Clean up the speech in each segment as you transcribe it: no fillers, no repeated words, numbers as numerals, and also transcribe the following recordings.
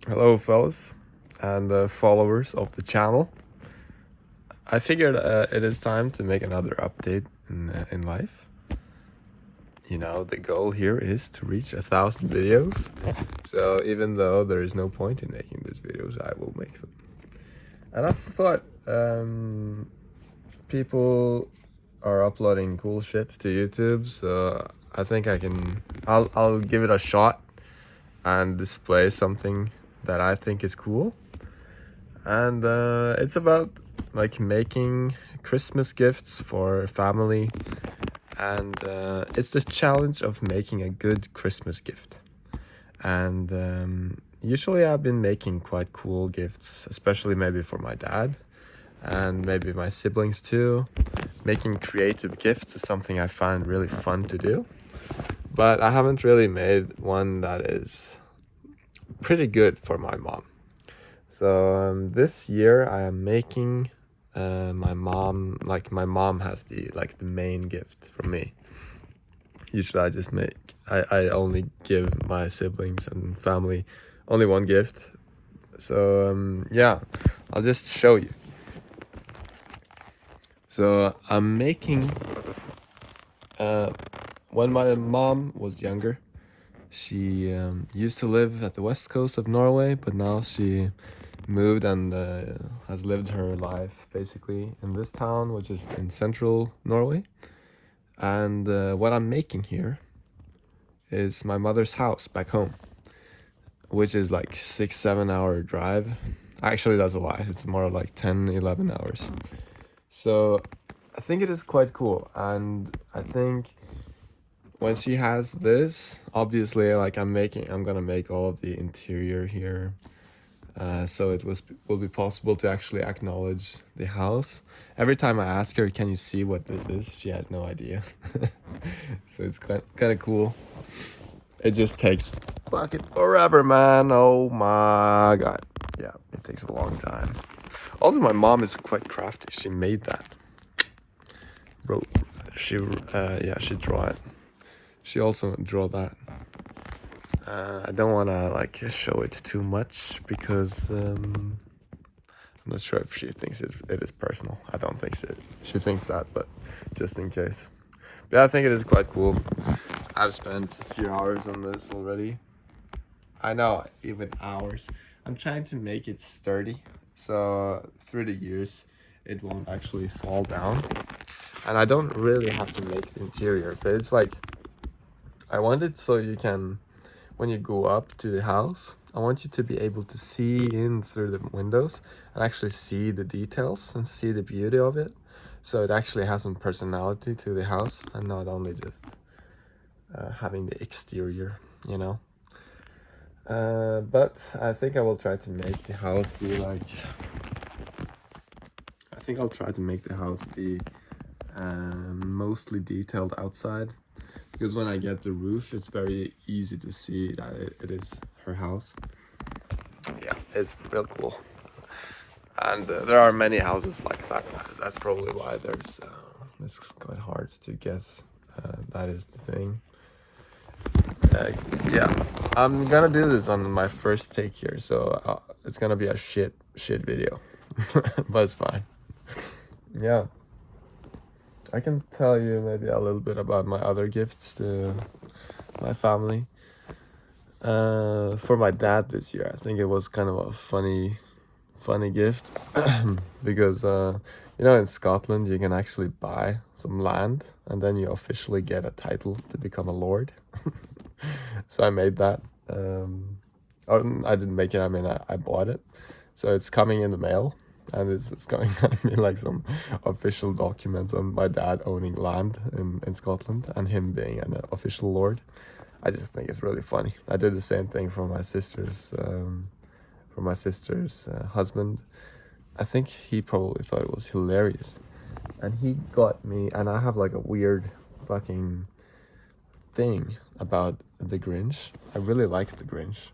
Hello, fellas, and followers of the channel. I figured it is time to make another update in life. You know, the goal here is to reach 1,000 videos. So even though there is no point in making these videos, I will make them. And I thought people are uploading cool shit to YouTube, so I think I'll give it a shot and display something that I think is cool. And it's about like making Christmas gifts for family, and it's the challenge of making a good Christmas gift. And usually I've been making quite cool gifts, especially maybe for my dad and maybe my siblings too. Making creative gifts is something I find really fun to do, but I haven't really made one that is pretty good for my mom. So this year I am making my mom, like my mom has the main gift from me. Usually I only give my siblings and family only one gift. So yeah, I'll just show you. So I'm making when my mom was younger, she used to live at the west coast of Norway, but now she moved and has lived her life basically in this town, which is in central Norway. And what I'm making here is my mother's house back home, which is like 6-7 hour drive. Actually, that's a lie. It's more like 10-11 hours. So I think it is quite cool. And I think when she has this, obviously, like I'm gonna make all of the interior here. So will be possible to actually acknowledge the house. Every time I ask her, "Can you see what this is?" she has no idea. So it's kind of cool. It just takes fucking forever, man. Oh my god. Yeah, it takes a long time. Also, my mom is quite crafty. She made that. Bro, she draw it. She also draw that. I don't want to like show it too much because I'm not sure if she thinks it is personal. I don't think she thinks that, but just in case. But I think it is quite cool. I've spent a few hours on this already. I know, even hours. I'm trying to make it sturdy, so through the years it won't actually fall down. And I don't really have to make the interior, but it's like I want it so you can, when you go up to the house, I want you to be able to see in through the windows and actually see the details and see the beauty of it. So it actually has some personality to the house and not only just having the exterior, you know. But I think I will try to make the house be like. I think I'll try to make the house be mostly detailed outside, because when I get the roof, it's very easy to see that it is her house. Yeah, it's real cool. And there are many houses like that. That's probably why it's quite hard to guess. That is the thing. Yeah, I'm gonna do this on my first take here, so it's gonna be a shit video, but it's fine. Yeah, I can tell you maybe a little bit about my other gifts to my family. For my dad this year, I think it was kind of a funny gift because in Scotland you can actually buy some land and then you officially get a title to become a lord. So I made that. Or I didn't make it. I mean, I bought it. So it's coming in the mail, and it's going to be like some official documents on my dad owning land in Scotland and him being an official lord. I just think it's really funny. I did the same thing for my sister's husband. I think he probably thought it was hilarious, and he got me. And I have like a weird fucking thing about the Grinch. I really like the Grinch.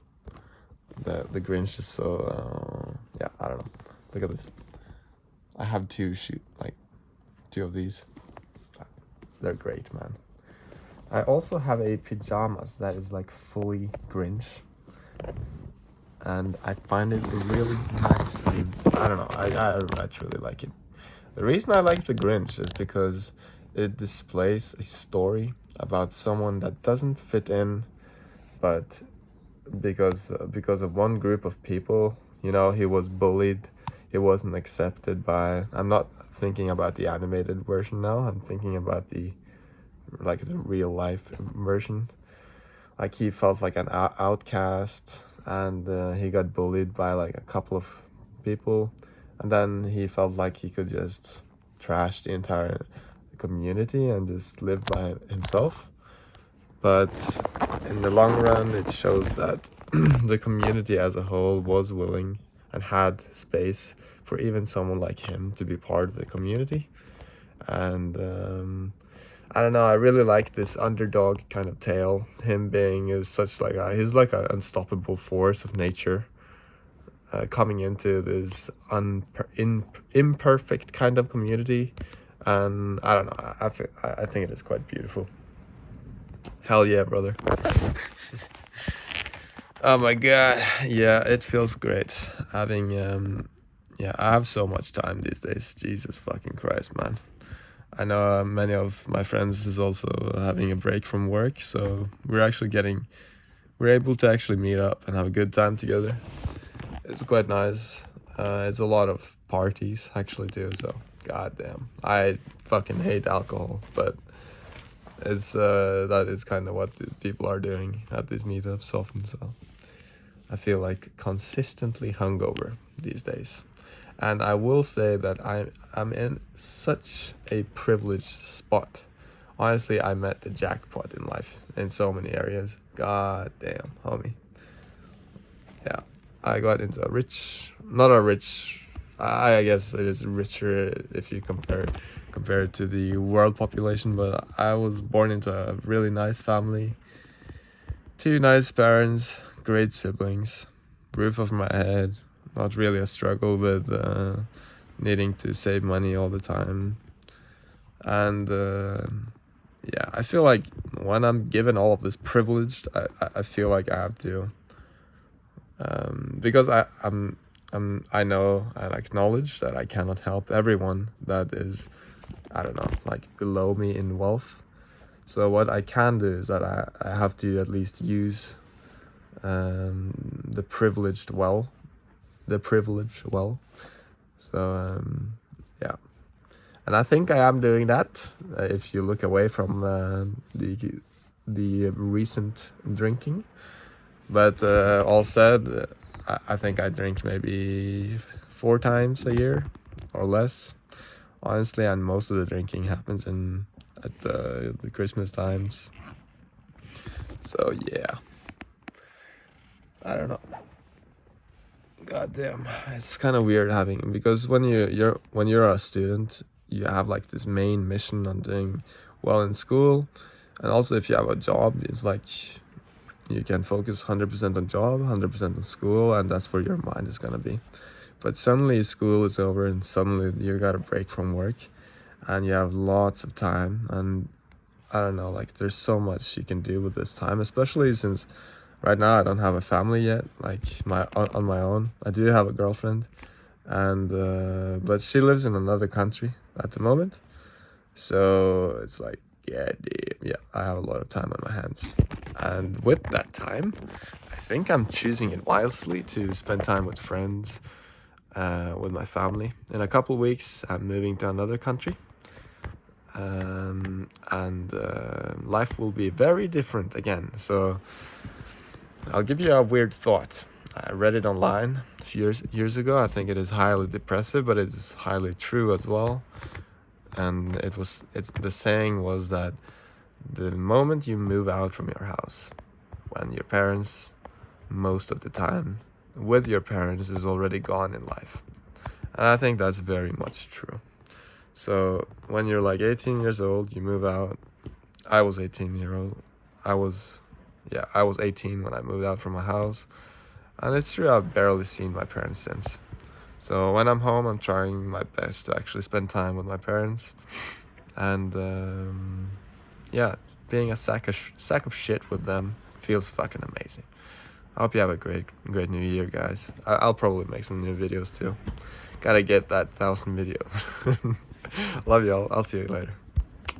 The Grinch is so yeah, I don't know. Look at this. I have two of these. They're great, man. I also have a pajamas that is like fully Grinch. and I find it really nice. And I don't know, I truly like it. The reason I like The Grinch is because it displays a story about someone that doesn't fit in, but because of one group of people, you know, he was bullied, he wasn't accepted by. I'm not thinking about the animated version now. I'm thinking about the real life version. Like he felt like an outcast, and he got bullied by like a couple of people, and then he felt like he could just trash the entire community and just live by himself. But in the long run, it shows that the community as a whole was willing and had space for even someone like him to be part of the community. And I don't know, I really like this underdog kind of tale. Him being is such like he's like an unstoppable force of nature, coming into this imperfect kind of community. And I don't know, I think it is quite beautiful. Hell yeah, brother. Oh my god, yeah, it feels great having yeah, I have so much time these days. Jesus fucking Christ, man. I know many of my friends is also having a break from work, so we're able to actually meet up and have a good time together. It's quite nice. It's a lot of parties actually too, so goddamn. I fucking hate alcohol, but it's that is kind of what the people are doing at these meetups often, so I feel like consistently hungover these days. And I will say that I'm in such a privileged spot. Honestly, I met the jackpot in life in so many areas. God damn, homie. Yeah, I got into not a rich. I guess it is richer if you compare it to the world population. But I was born into a really nice family, two nice parents, great siblings, roof over my head. Not really a struggle with needing to save money all the time. And yeah, I feel like when I'm given all of this privilege, I feel like I have to, because I know and acknowledge that I cannot help everyone that is, I don't know, like below me in wealth. So what I can do is that I have to at least use the privilege well. So yeah, and I think I am doing that. If you look away from the recent drinking, but all said, I think I drink maybe 4 times a year or less, honestly, and most of the drinking happens at the Christmas times. So yeah, I don't know. God damn, it's kind of weird having, because when you're a student, you have like this main mission on doing well in school, and also if you have a job, it's like you can focus 100% on job, 100% on school, and that's where your mind is gonna be. But suddenly school is over, and suddenly you got a break from work, and you have lots of time, and I don't know, like there's so much you can do with this time, especially since right now I don't have a family yet, like on my own. I do have a girlfriend, and but she lives in another country at the moment, so it's like, yeah, I have a lot of time on my hands, and with that time, I think I'm choosing it wisely to spend time with friends, with my family. In a couple of weeks, I'm moving to another country, and life will be very different again. So I'll give you a weird thought. I read it online a few years ago. I think it is highly depressive, but it is highly true as well. And the saying was that the moment you move out from your house, when your parents, most of the time, with your parents, is already gone in life. And I think that's very much true. So when you're like 18 years old, you move out. I was 18-year-old. I was 18 when I moved out from my house. And it's true, I've barely seen my parents since. So when I'm home, I'm trying my best to actually spend time with my parents. And yeah, being a sack of shit with them feels fucking amazing. I hope you have a great new year, guys. I'll probably make some new videos too. Gotta get that 1,000 videos. Love y'all. I'll see you later.